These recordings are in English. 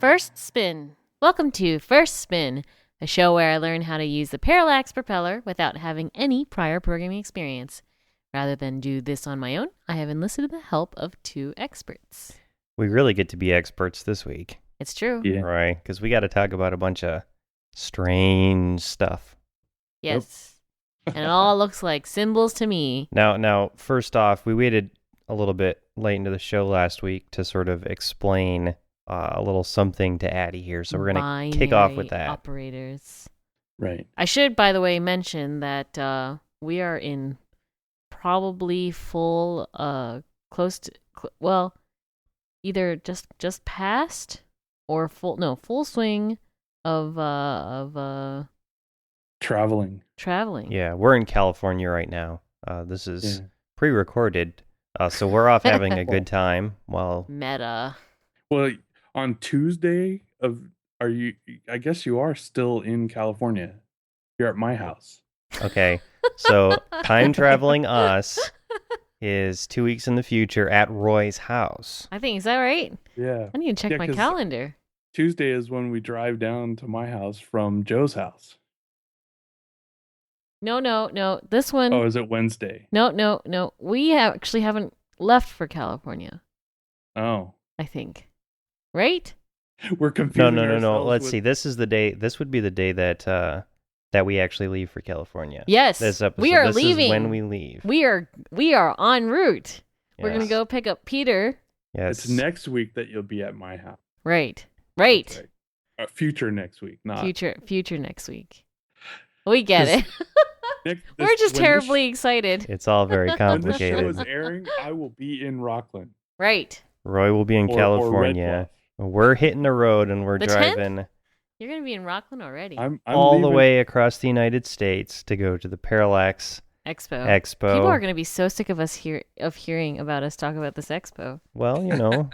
First Spin. Welcome to First Spin, a show where I learn how to use the parallax propeller without having any prior programming experience. Rather than do this on my own, I have enlisted the help of two experts. We really get to be experts this week. It's true. Yeah. Right, because we got to talk about a bunch of strange stuff. Yes. And it all looks like symbols to me. Now, first off, we waited a little bit late into the show last week to sort of explain a little something to Addie here, so we're going to kick off with that. Operators. Right. I should, by the way, mention that we are in probably full, either just past or full swing of Traveling. Yeah, we're in California right now. This is pre-recorded, so we're off having a good time while... Meta. Well, on Tuesday I guess you are still in California. You're at my house. Okay, so time traveling us is 2 weeks in the future at Roy's house. I think, is that right? Yeah. I need to check my 'cause calendar. Tuesday is when we drive down to my house from Joe's house. No. This one. Oh, is it Wednesday? No. We actually haven't left for California, Oh. I think. Right? We're confused. No. Let's see. This is the day. This would be the day that we actually leave for California. Yes. This episode. We are this leaving. Is when we leave. We are en route. Yes. We're going to go pick up Peter. Yes. It's next week that you'll be at my house. Right. That's right. Future next week, not Future next week. We get it. We're just terribly excited. It's all very When complicated. the show is airing, I will be in Rockland. Right. Roy will be in California. We're hitting the road and we're The driving 10th? You're going to be in Rockland already. I'm all the leaving. way across the United States to go to the Parallax Expo. Expo. People are going to be so sick of us hearing about us talk about this expo. Well, you know,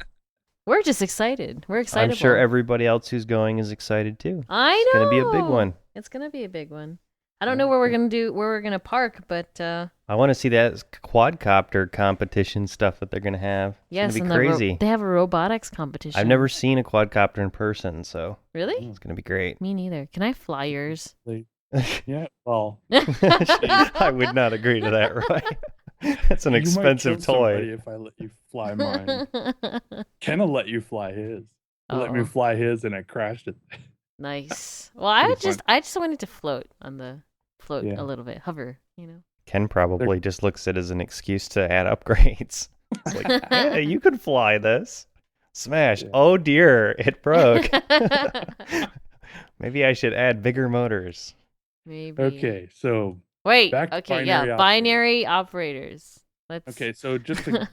We're just excited. We're excited. I'm sure everybody else who's going is excited too. I know. It's going to be a big one. It's going to be a big one. I don't know where we're going to park, but I want to see that quadcopter competition stuff that they're going to have. It's yes, going to be crazy. They have a robotics competition. I've never seen a quadcopter in person, so Really? it's going to be great. Me neither. Can I fly yours? Yeah, well, I would not agree to that, Roy. That's an you might expensive kill somebody toy. if I let you fly mine. Ken will let you fly his. He let me Oh. fly his, and I crashed it. Nice. Well, I Pretty just wanted to float Yeah. a little bit, hover, you know. Ken probably just looks at it as an excuse to add upgrades. It's like, hey, you could fly this. Smash. Yeah. Oh dear, it broke. Maybe I should add bigger motors. Maybe. Okay, so Wait. back to Okay. binary Yeah. Binary operators. Let's. okay, so just to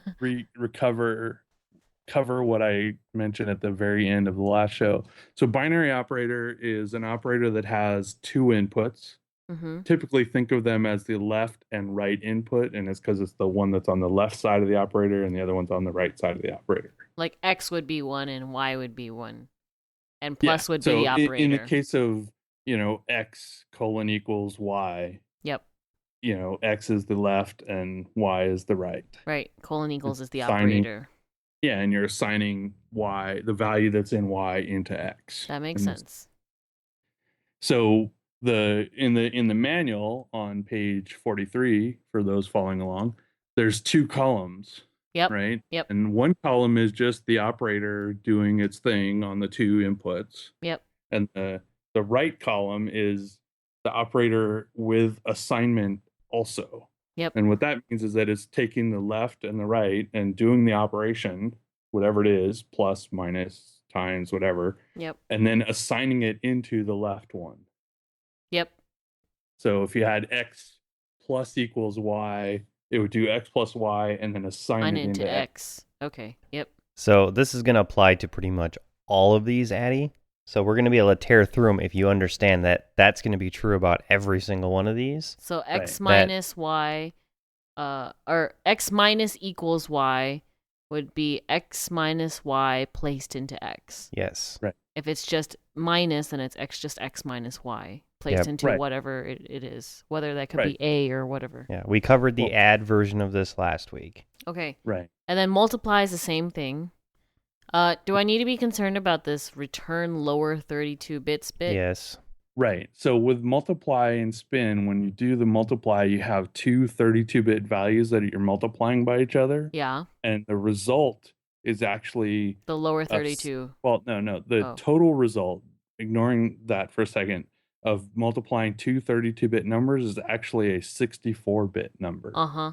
cover what I mentioned at the very end of the last show. So binary operator is an operator that has two inputs. Mm-hmm. Typically think of them as the left and right input, and it's because it's the one that's on the left side of the operator and the other one's on the right side of the operator. Like X would be one and Y would be one, and plus would so be the operator. in the case of, X : Y, Yep. X is the left and Y is the right. Right. : equals is the Assigning- operator. Yeah, and you're assigning Y, the value that's in Y, into X. That makes And sense. So in the manual on page 43, for those following along, there's two columns. Yep. Right? Yep. And one column is just the operator doing its thing on the two inputs. Yep. And the right column is the operator with assignment also. Yep. And what that means is that it's taking the left and the right and doing the operation, whatever it is, plus, minus, times, whatever, Yep. and then assigning it into the left one. Yep. So if you had X plus equals Y, it would do X plus Y and then assign it into X. Okay. Yep. So this is going to apply to pretty much all of these, Addie. So we're going to be able to tear through them if you understand that that's going to be true about every single one of these. So X Right. minus Y, or X minus equals Y would be X minus Y placed into X. Yes. Right. If it's just minus, then it's just X minus Y placed Yep. into Right. whatever it is, whether that could Right. be A or whatever. Yeah, we covered the Well- add version of this last week. Okay. Right. And then multiply is the same thing. Do I need to be concerned about this return lower 32 bits bit? Yes. Right. So with multiply and spin, when you do the multiply, you have two 32-bit values that you're multiplying by each other. Yeah. And the result is actually the lower 32. Well, no. The total result, ignoring that for a second, of multiplying two 32-bit numbers is actually a 64-bit number. Uh-huh.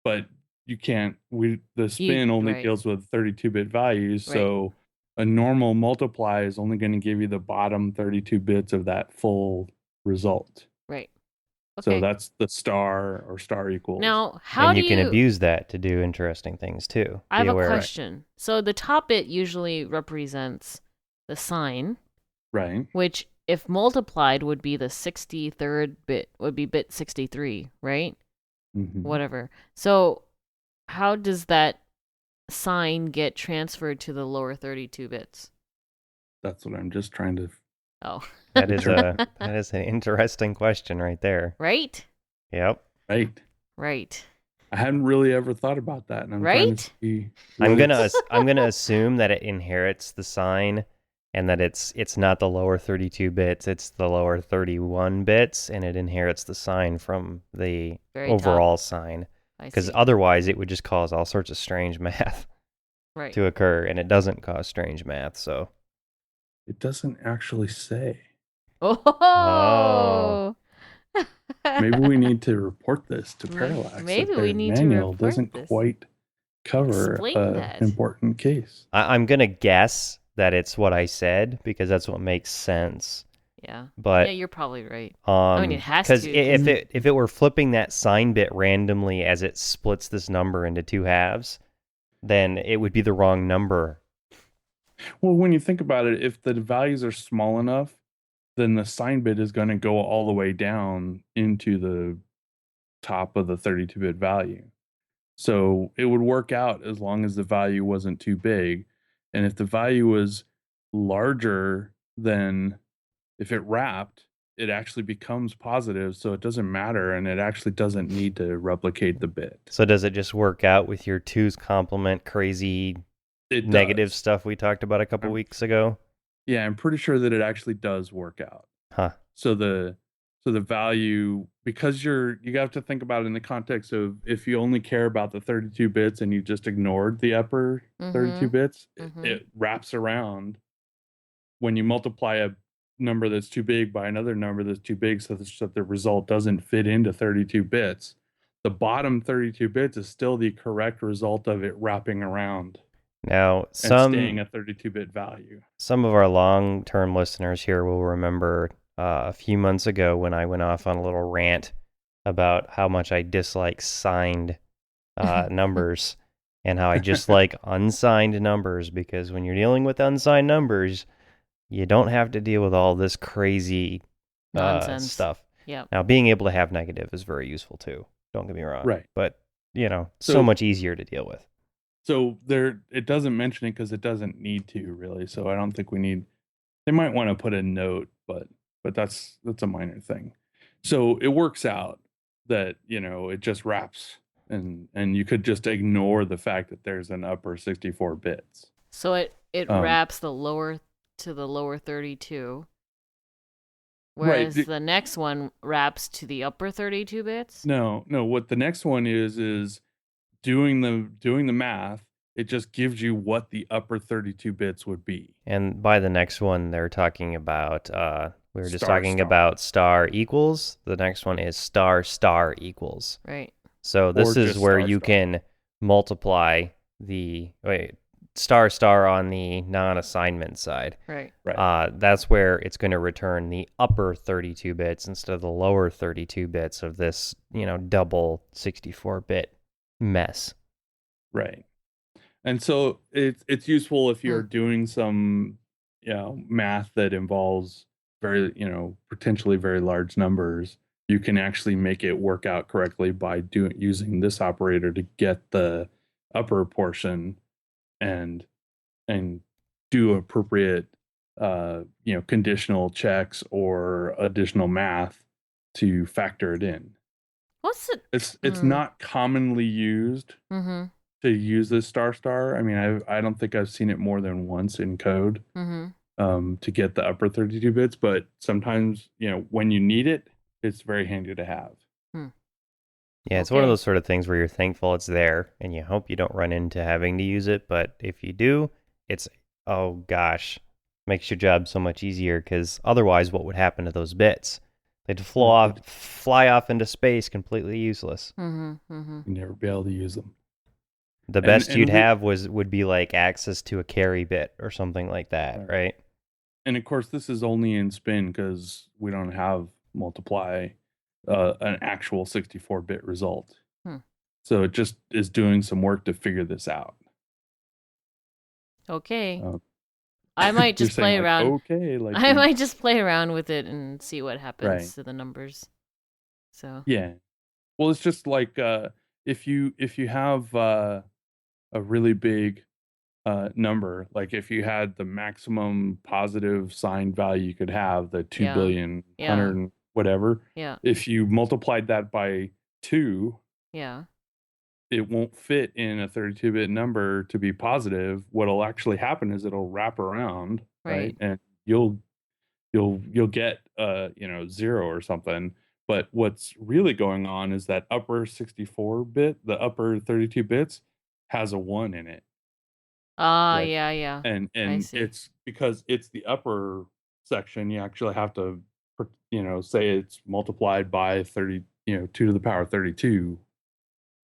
But you can't, the spin only right. deals with 32-bit values, Right. so a normal multiply is only going to give you the bottom 32 bits of that full result. Right. Okay. So that's the star or star equals. Now, how and you can abuse that to do interesting things too. I have a question. So the top bit usually represents the sign. Right. Which, if multiplied, would be the 63rd bit, would be bit 63, right? Mm-hmm. Whatever. So how does that sign get transferred to the lower 32 bits? That's what I'm just trying to... Oh. that is an interesting question right there. Right? Yep. Right. I hadn't really ever thought about that, and I'm trying to see. I'm gonna assume that it inherits the sign, and that it's not the lower 32 bits, it's the lower 31 bits, and it inherits the sign from the overall sign. Because otherwise, it would just cause all sorts of strange math to occur, and it doesn't cause strange math. So it doesn't actually say. Oh. Maybe we need to report this to Parallax. Maybe we need to manual doesn't quite cover an important case. I'm gonna guess that it's what I said because that's what makes sense. Yeah. But yeah, you're probably right. I mean, it has to. Because if it were flipping that sign bit randomly as it splits this number into two halves, then it would be the wrong number. Well, when you think about it, if the values are small enough, then the sign bit is going to go all the way down into the top of the 32-bit value. So it would work out as long as the value wasn't too big. And if the value was larger than, if it wrapped, it actually becomes positive, so it doesn't matter, and it actually doesn't need to replicate the bit. So does it just work out with your two's complement crazy negative stuff we talked about a couple weeks ago? Yeah, I'm pretty sure that it actually does work out. Huh. So the value, because you have to think about it in the context of if you only care about the 32 bits and you just ignored the upper 32 bits, it wraps around when you multiply a number that's too big by another number that's too big so that the result doesn't fit into 32 bits. The bottom 32 bits is still the correct result of it wrapping around. Now, staying a 32-bit value. Some of our long-term listeners here will remember a few months ago when I went off on a little rant about how much I dislike signed numbers and how I just like unsigned numbers, because when you're dealing with unsigned numbers, you don't have to deal with all this crazy nonsense stuff. Yeah. Now, being able to have negative is very useful too. Don't get me wrong. Right. But, so much easier to deal with. So it doesn't mention it because it doesn't need to, really. So I don't think they might want to put a note, but that's a minor thing. So it works out that, it just wraps, and you could just ignore the fact that there's an upper 64 bits. So it wraps the lower to the lower 32. Whereas the next one wraps to the upper 32 bits? No, what the next one is doing the math. It just gives you what the upper 32 bits would be. And by the next one, they're talking about, we were just talking about star equals. The next one is star equals. Right. So this is where you can multiply the star on the non-assignment side. Right. That's where it's going to return the upper 32 bits instead of the lower 32 bits of this, double 64-bit mess. Right. And so it's useful if you're doing some math that involves very potentially very large numbers. You can actually make it work out correctly by using this operator to get the upper portion and do appropriate conditional checks or additional math to factor it in. What's it? It's not commonly used. Mm-hmm. to use this star. I mean, I don't think I've seen it more than once in code to get the upper 32 bits, but sometimes, when you need it, it's very handy to have. Yeah, it's one of those sort of things where you're thankful it's there and you hope you don't run into having to use it. But if you do, it's, oh gosh, makes your job so much easier, because otherwise what would happen to those bits? They'd fly off into space completely useless. You'd never be able to use them. The best you'd have would be like access to a carry bit or something like that, right? And of course, this is only in spin because we don't have multiply an actual 64-bit result. So it just is doing some work to figure this out. Okay. I might just play around. I might just play around with it and see what happens to the numbers. So yeah, well, it's just like if you have a really big number, like if you had the maximum positive signed value you could have, the 2 billion, 100 and whatever. Yeah. If you multiplied that by 2, it won't fit in a 32-bit number to be positive. What'll actually happen is it'll wrap around, right? And you'll get 0 or something. But what's really going on is that upper 64-bit, the upper 32 bits, has a 1 in it. Yeah. And it's because it's the upper section. You actually have to, say it's multiplied by 30, 2 to the power 32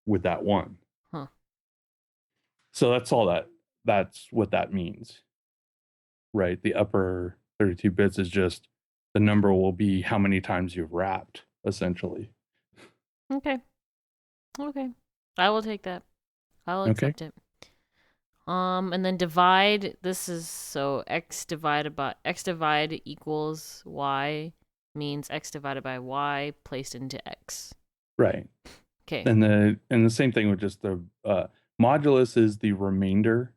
with that 1. So that's all that's what that means, right? The upper 32 bits is just the number will be how many times you've wrapped, essentially. Okay. I will take that. I'll accept it. And then divide. This is so x divide equals y means x divided by y placed into x. Right. Okay. And the same thing with just the modulus is the remainder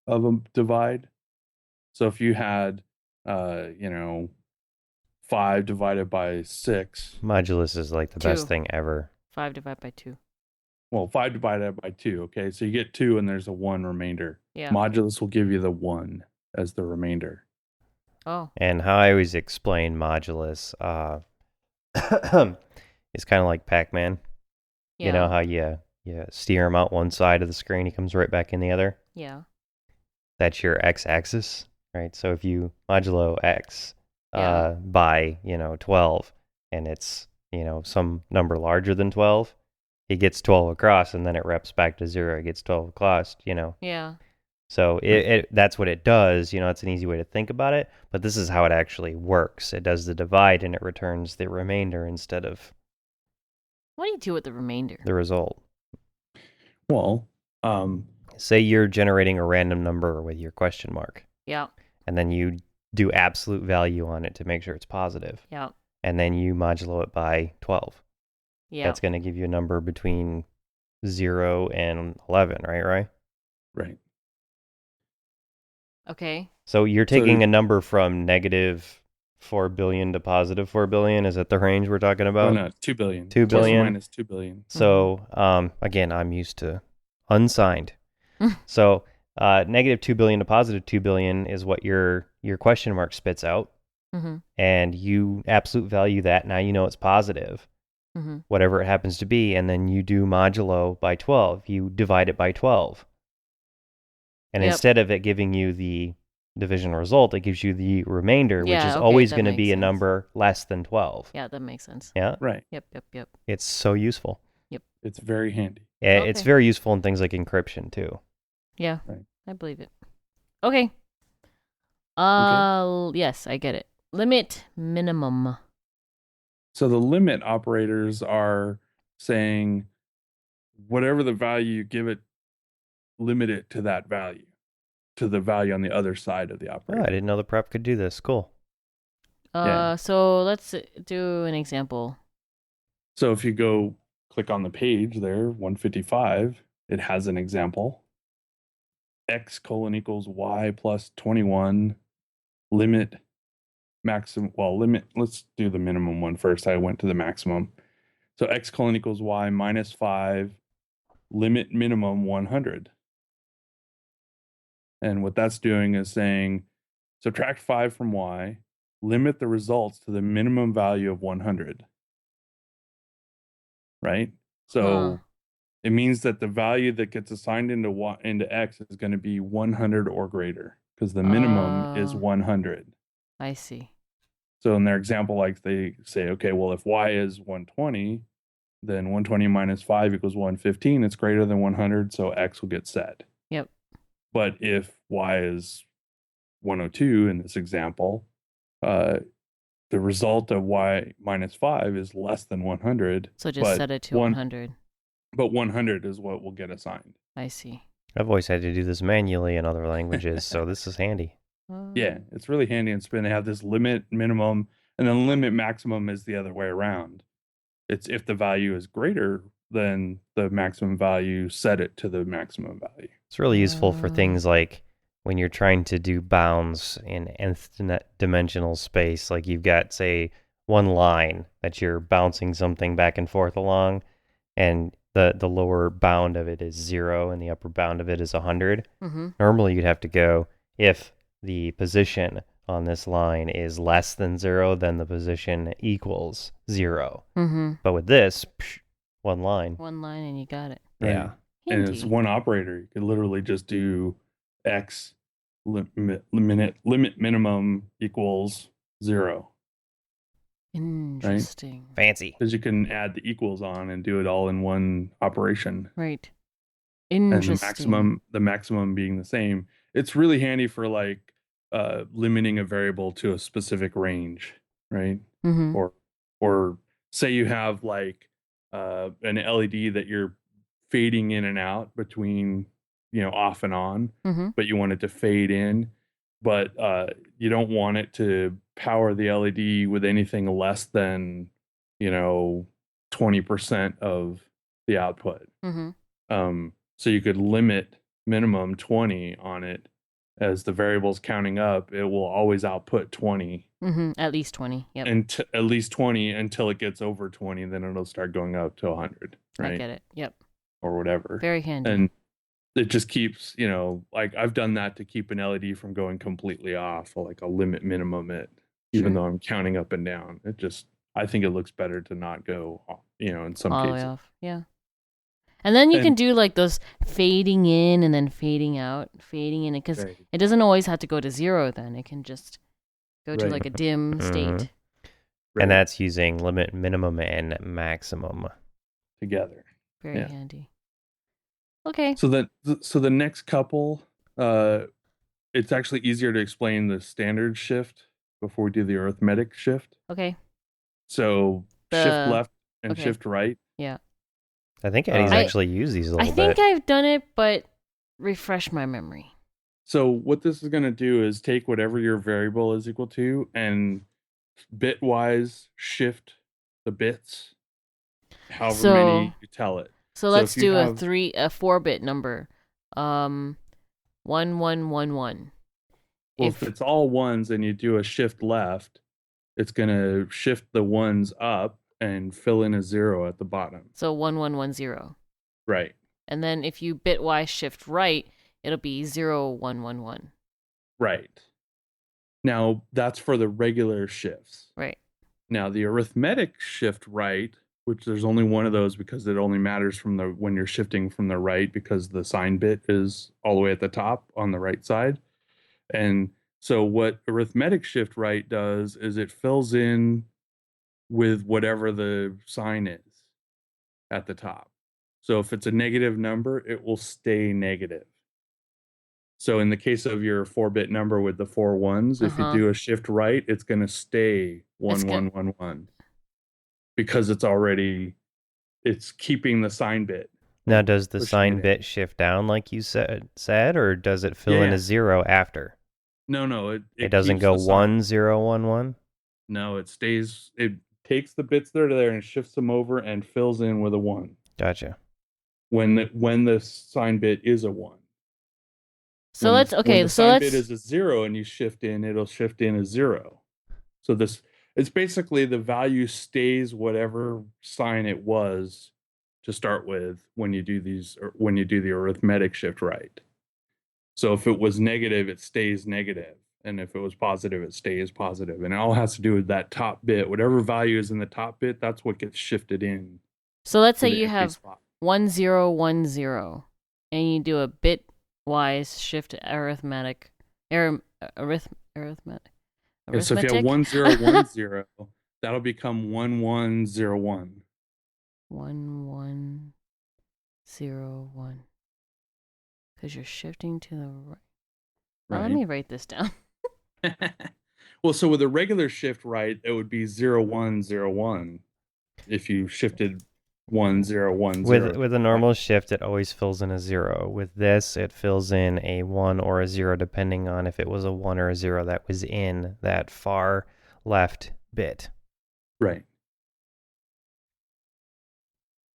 of a divide. So if you had 5 divided by 6, modulus is like the best thing ever. 5 divided by 2. Well, 5 divided by 2, okay? So you get 2 and there's a 1 remainder. Yeah. Modulus will give you the 1 as the remainder. Oh. And how I always explain modulus is kind of like Pac-Man. Yeah. You know how you steer him out one side of the screen, he comes right back in the other? Yeah. That's your x-axis, right? So if you modulo x by, 12, and it's, some number larger than 12, it gets 12 across, and then it reps back to 0. It gets 12 across, Yeah. So that's what it does. It's an easy way to think about it. But this is how it actually works. It does the divide, and it returns the remainder instead of... What do you do with the remainder? The result. Well, say you're generating a random number with your question mark. Yeah. And then you do absolute value on it to make sure it's positive. Yeah. And then you modulo it by 12. Yeah. That's going to give you a number between 0 and 11, right? Right. Okay. So you're taking a number from negative 4 billion to positive 4 billion. Is that the range we're talking about? No, 2 billion. 2 billion. Minus 2 billion. So, again, I'm used to unsigned. So, negative 2 billion to positive 2 billion is what your question mark spits out. And you absolute value that. Now you know it's positive, whatever it happens to be. And then you do modulo by 12. You divide it by 12. And instead of it giving you the division result, it gives you the remainder, which is always going to be a number less than 12. Yeah, that makes sense. Yeah? Right. Yep. It's so useful. Yep. It's very handy. It's very useful in things like encryption, too. Yeah, right. I believe it. Okay. Yes, I get it. Limit minimum. So the limit operators are saying whatever the value you give it, limit it to that value, to the value on the other side of the operator. Oh, I didn't know the prep could do this. Cool. So let's do an example. So if you go click on the page there, 155, it has an example. X : y plus 21 limit maximum. Well, limit. Let's do the minimum one first. I went to the maximum. So X : y minus 5 limit minimum 100. And what that's doing is saying subtract 5 from y, limit the results to the minimum value of 100. Right? So it means that the value that gets assigned into x is going to be 100 or greater because the minimum is 100. I see. So in their example, like they say, okay, well, if y is 120, then 120 minus 5 equals 115. It's greater than 100, so x will get set. Yep. But if y is 102 in this example, the result of y minus 5 is less than 100. So just set it to 100. But 100 is what will get assigned. I see. I've always had to do this manually in other languages, so this is handy. Yeah, it's really handy in Spin. They have this limit minimum, and then limit maximum is the other way around. It's if the value is greater than the maximum value, set it to the maximum value. It's really useful for things like when you're trying to do bounds in nth dimensional space, like you've got, say, one line that you're bouncing something back and forth along, and the lower bound of it is 0 and the upper bound of it is 100. Mm-hmm. Normally you'd have to go, if the position on this line is less than 0, then the position equals 0. Mm-hmm. But with this, one line. One line and you got it. Right? Yeah. And it's one operator. You could literally just do x limit minimum equals 0. Interesting. Right? Fancy. Because you can add the equals on and do it all in one operation. Right. Interesting. And the maximum being the same. It's really handy for like limiting a variable to a specific range, right? Mm-hmm. Or say you have like an LED that you're fading in and out between, off and on, mm-hmm. but you want it to fade in, but you don't want it to power the LED with anything less than 20% of the output. Mm-hmm. So you could limit minimum 20 on it. As the variable's counting up, it will always output 20. Mm-hmm. At least 20. Yep. And at least 20 until it gets over 20, then it'll start going up to 100. Right? I get it. Yep. Or whatever. Very handy. And it just keeps, like I've done that to keep an LED from going completely off, like a limit minimum it, even though I'm counting up and down. I think it looks better to not go, in some all cases. The way off. Yeah. And then you can do like those fading in and then fading out, fading in, because it doesn't always have to go to 0 then. It can just go to like a dim state. Right. And that's using limit minimum and maximum together. Very handy. Okay. So the next couple, it's actually easier to explain the standard shift before we do the arithmetic shift. Okay. So shift left and shift right. Yeah. I think Eddie's actually used these a little bit. I think I've done it, but refresh my memory. So what this is going to do is take whatever your variable is equal to and bitwise shift the bits, however many you tell it. So let's do a 4-bit number. 1111. Well, if it's all ones and you do a shift left, it's going to shift the ones up and fill in a 0 at the bottom. So 1110. Right. And then if you bitwise shift right, it'll be 0111. Right. Now that's for the regular shifts. Right. Now the arithmetic shift right, which there's only one of those because it only matters from when you're shifting from the right, because the sign bit is all the way at the top on the right side. And so what arithmetic shift right does is it fills in with whatever the sign is at the top. So if it's a negative number, it will stay negative. So in the case of your 4-bit number with the 4 ones, if you do a shift right, it's going to stay 1111 because it's keeping the sign bit. Now, does the sign bit shift down like you said, or does it fill in a 0 after? No, it doesn't go 1011. No, it stays. It takes the bits that are there and shifts them over and fills in with a 1. Gotcha. When the sign bit is a 1. So when the sign bit is a 0 and you shift in, it'll shift in a 0. So it's basically the value stays whatever sign it was to start with when you do these, or when you do the arithmetic shift right. So if it was negative, it stays negative. And if it was positive, it stays positive. And it all has to do with that top bit. Whatever value is in the top bit, that's what gets shifted in So let's to say the you empty have spot. 1010 and you do a bitwise shift arithmetic. Arithmetic. Yeah, so if you have 1010, that'll become 1101. 1101. Because you're shifting to the right. Right. Let me write this down. Well, so with a regular shift right, it would be 0101 if you shifted 1010. With a normal shift, it always fills in a 0. With this, it fills in a 1 or a 0, depending on if it was a 1 or a 0 that was in that far left bit. Right.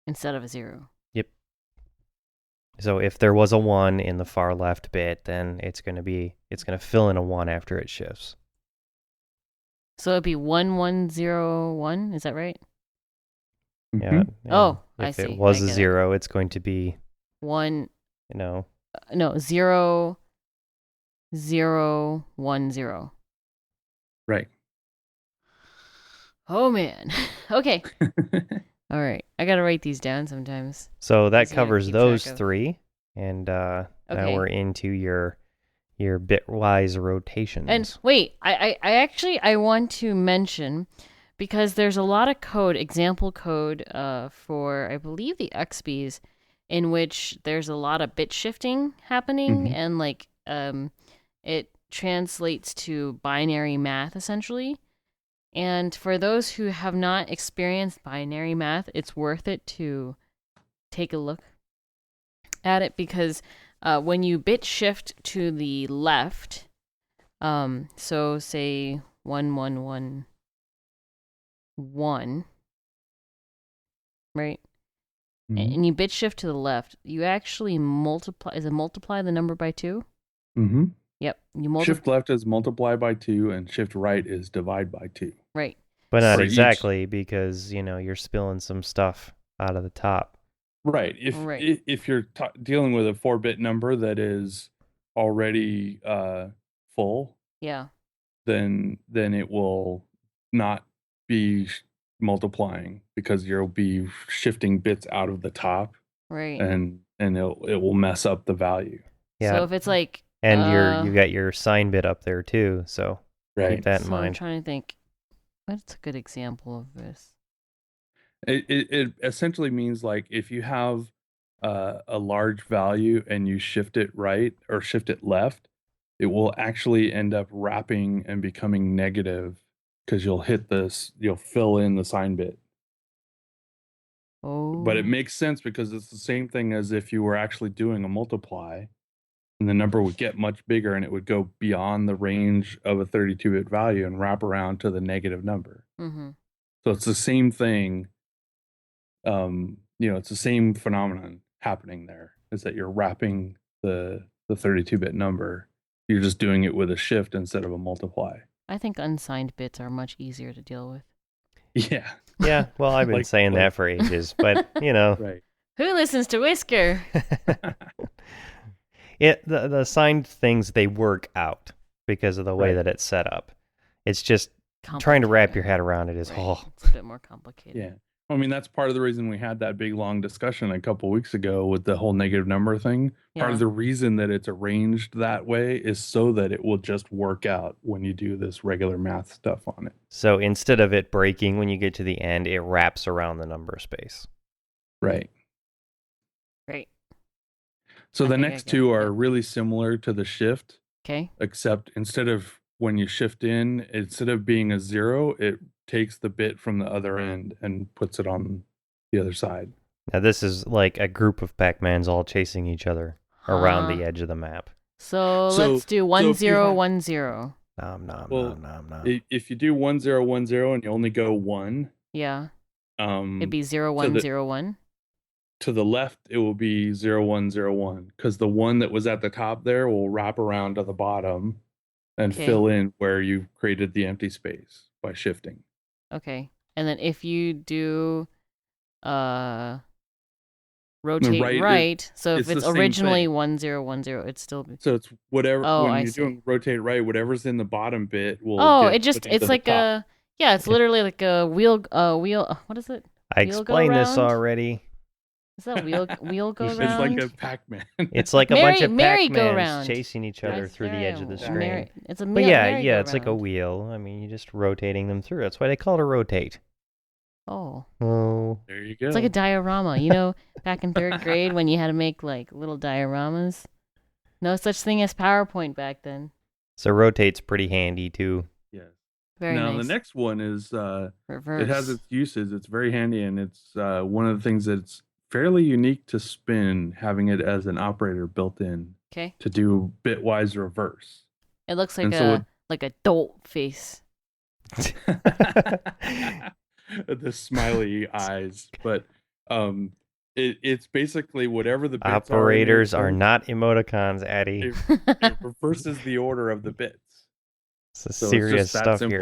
Instead of a 0. Yep. So if there was a 1 in the far left bit, then it's going to fill in a 1 after it shifts. So it'd be 1101, is that right? Yeah. Oh, if I see. it was I a get 0, it's going to be 1. No, 0010. Right. Oh man. Okay. All right. I gotta write these down sometimes. So that Easy to covers keep those track of. 3, and now Okay. we're into your bitwise rotations. And wait, I want to mention, because there's a lot of code, example code for, I believe, the XBs, in which there's a lot of bit shifting happening, Mhm. and like it translates to binary math essentially. And for those who have not experienced binary math, it's worth it to take a look at it, because when you bit shift to the left, so say 1111, right? Mhm. And you bit shift to the left, you actually multiply. Is it multiply the number by 2? Mm-hmm. Yep. You Shift left is multiply by 2, and shift right is divide by 2. Right. But not For exactly, because you're spilling some stuff out of the top. Right. If you're dealing with a 4-bit number that is already full, Yeah. then it will not be multiplying, because you'll be shifting bits out of the top, Right. and it will mess up the value. Yeah. So if it's like, and you got your sign bit up there too, so keep that in mind. I'm trying to think, what's a good example of this? It essentially means, like, if you have a large value and you shift it right or shift it left, it will actually end up wrapping and becoming negative, because you'll fill in the sign bit. Oh. But it makes sense, because it's the same thing as if you were actually doing a multiply, and the number would get much bigger, and it would go beyond the range of a 32-bit value and wrap around to the negative number. Mm-hmm. So it's the same thing. It's the same phenomenon happening there, is that you're wrapping the 32-bit number. You're just doing it with a shift instead of a multiply. I think unsigned bits are much easier to deal with. Yeah. Yeah, well, I've been saying that for ages, but Right. Who listens to Whisker? The signed things, they work out because of the way that it's set up. It's just trying to wrap your head around it is It's a bit more complicated. Yeah. I mean, that's part of the reason we had that big long discussion a couple weeks ago with the whole negative number thing. Yeah. Part of the reason that it's arranged that way is so that it will just work out when you do this regular math stuff on it. So instead of it breaking when you get to the end, it wraps around the number space. Right. Right. So the next two are really similar to the shift. Okay. Except instead of when you shift in, instead of being a 0, it takes the bit from the other end and puts it on the other side. Now this is like a group of Pac-Mans all chasing each other around the edge of the map. So let's do 1010. Nom, nom, well, nom, nom, nom. If you do 1010 and you only go 1, yeah, it'd be 0101. To the left, it will be 0101, because the one that was at the top there will wrap around to the bottom and fill in where you created the empty space by shifting. Okay. And then if you do rotate right. So if it's it's the same originally thing. 1010, it's still. So it's whatever Oh, when I you're see. doing rotate right, whatever's in the bottom bit will Oh, get put into it's the like top. it's literally like a wheel. What is it? I Wheel go explained this round? already. Is that wheel go It's like round? a Pac-Man. It's like a bunch of merry-go-round. Pac-Mans chasing each other through the edge of the screen. It's a But yeah, merry-go-round. it's like a wheel. I mean, you're just rotating them through. That's why they call it a rotate. Oh. Oh. There you go. It's like a diorama. You know, back in 3rd grade when you had to make like little dioramas? No such thing as PowerPoint back then. So rotate's pretty handy too. Yes. Very now nice. the next one is Reverse. it has its uses. It's very handy, and it's one of the things that's fairly unique to Spin, having it as an operator built in Okay. to do Bitwise Reverse. It looks like And like a dolt face. The smiley eyes, but it's basically whatever the bits Operators are not emoticons, Addy. it reverses the order of the bits. It's So serious it's just that stuff simple.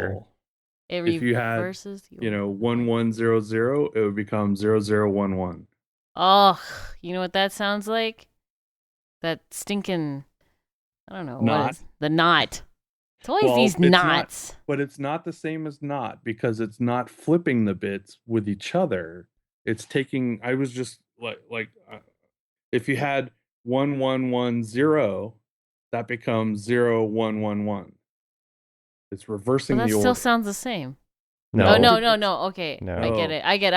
here. If you had, reverses the 1100, it would become 0011. Oh, you know what that sounds like? That stinking, I don't know. Knot. What is the knot? It's always Well, these it's not- knots. But it's not the same as not, because it's not flipping the bits with each other. It's taking. I was just if you had 1110, that becomes 0111. It's reversing But that the still order. sounds the same. No. Oh, no. Okay. No. I get it. I get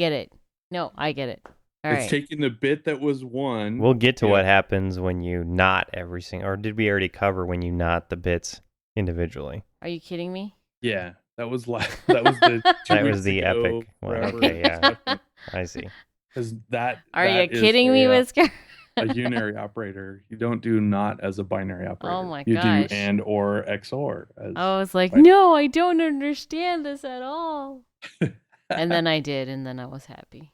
it. No, I get it. All It's right. taking the bit that was 1. We'll get to what happens when you knot every single, or did we already cover when you knot the bits individually? Are you kidding me? Yeah, that was the 2 That weeks was the ago, epic one. forever. Okay, yeah. I see. Because that. Are that you is kidding me, Whisker? a unary operator. You don't do not as a binary operator. Oh my you gosh. do and or XOR. I was like, binary. no, I don't understand this at all. And then I did, and then I was happy.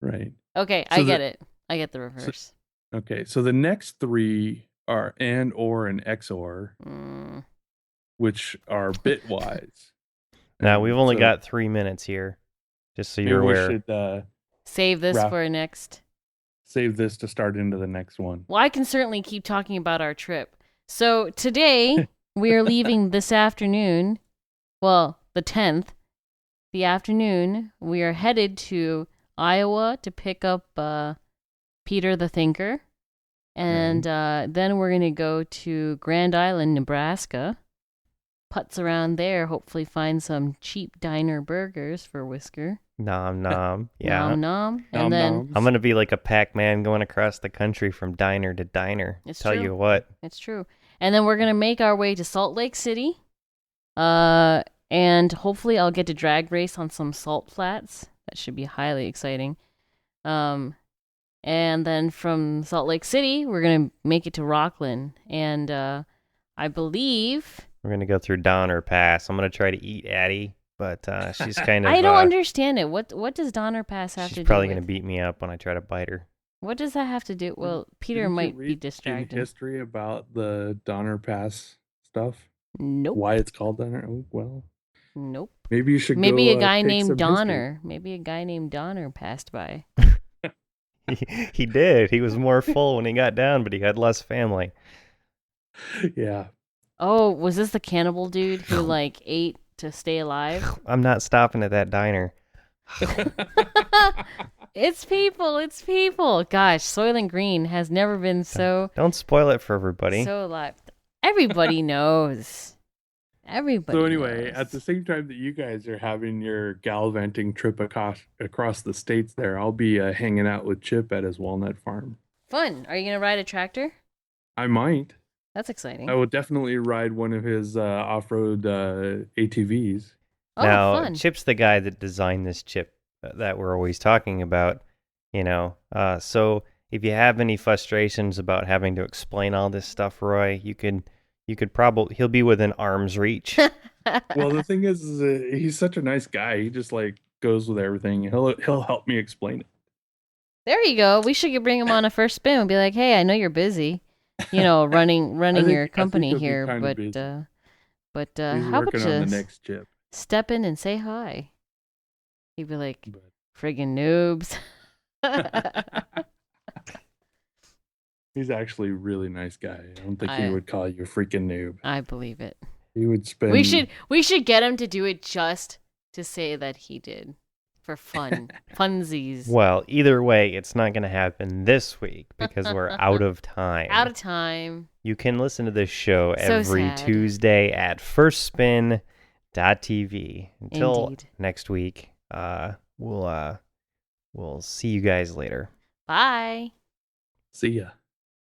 Right. Okay, So I get it. I get the reverse. Okay, so the next 3 are and or and XOR, which are bitwise. Now, we've only So got 3 minutes here, just so maybe you're we aware. should Save this wrap- for next. save this to start into the next one. Well, I can certainly keep talking about our trip. So today, we are leaving this afternoon. Well, the 10th. The afternoon, we are headed to Iowa to pick up Peter the Thinker. And then we're going to go to Grand Island, Nebraska. Putz around there, hopefully find some cheap diner burgers for Whisker. Nom nom. Yeah. Nom nom. And Nom then noms. I'm going to be like a Pac-Man going across the country from diner to diner. It's Tell true. you what. It's true. And then we're going to make our way to Salt Lake City. And hopefully I'll get to drag race on some salt flats. That should be highly exciting. And then from Salt Lake City, we're going to make it to Rockland. And I believe... We're going to go through Donner Pass. I'm going to try to eat Addie, but she's kind of... I don't understand it. What does Donner Pass have to do She's probably with? going to beat me up when I try to bite her. What does that have to do? Well, Peter Didn't you might be read distracted. any history about the Donner Pass stuff? Nope. Why it's called Donner? Oh, well, Nope. maybe you should. Maybe go, a guy take named some Donner. Maybe a guy named Donner passed by. He did. He was more full when he got down, but he had less family. history. Yeah. Oh, was this the cannibal dude who like ate to stay alive? I'm not stopping at that diner. It's people. It's people. Gosh, Soylent Green has never been so Don't spoil it for everybody. so alive. Everybody knows. Everybody. So anyway, knows. at the same time that you guys are having your gallivanting trip across the states, there, I'll be hanging out with Chip at his walnut farm. Fun. Are you gonna ride a tractor? I might. That's exciting. I will definitely ride one of his off-road ATVs. Oh, now, fun. Chip's the guy that designed this chip that we're always talking about, you know. So if you have any frustrations about having to explain all this stuff, Roy, you could probably, he'll be within arm's reach. Well, the thing is he's such a nice guy. He just like goes with everything. He'll help me explain it. There you go. We should bring him on a first spin and be like, "Hey, I know you're busy, you know, running your company he'll be here, kinda but busy. He's how about working on the you next chip. step in and say hi?" He'd be like, But "Friggin' noobs." He's actually a really nice guy. I don't think he I- would call you a freaking noob. I believe it. He would spend. We should get him to do it just to say that he did for fun. Funsies. Well, either way, it's not going to happen this week because we're out of time. Out of time. You can listen to this show So every sad. Tuesday at firstspin.tv. Until Indeed. next week, we'll see you guys later. Bye. See ya.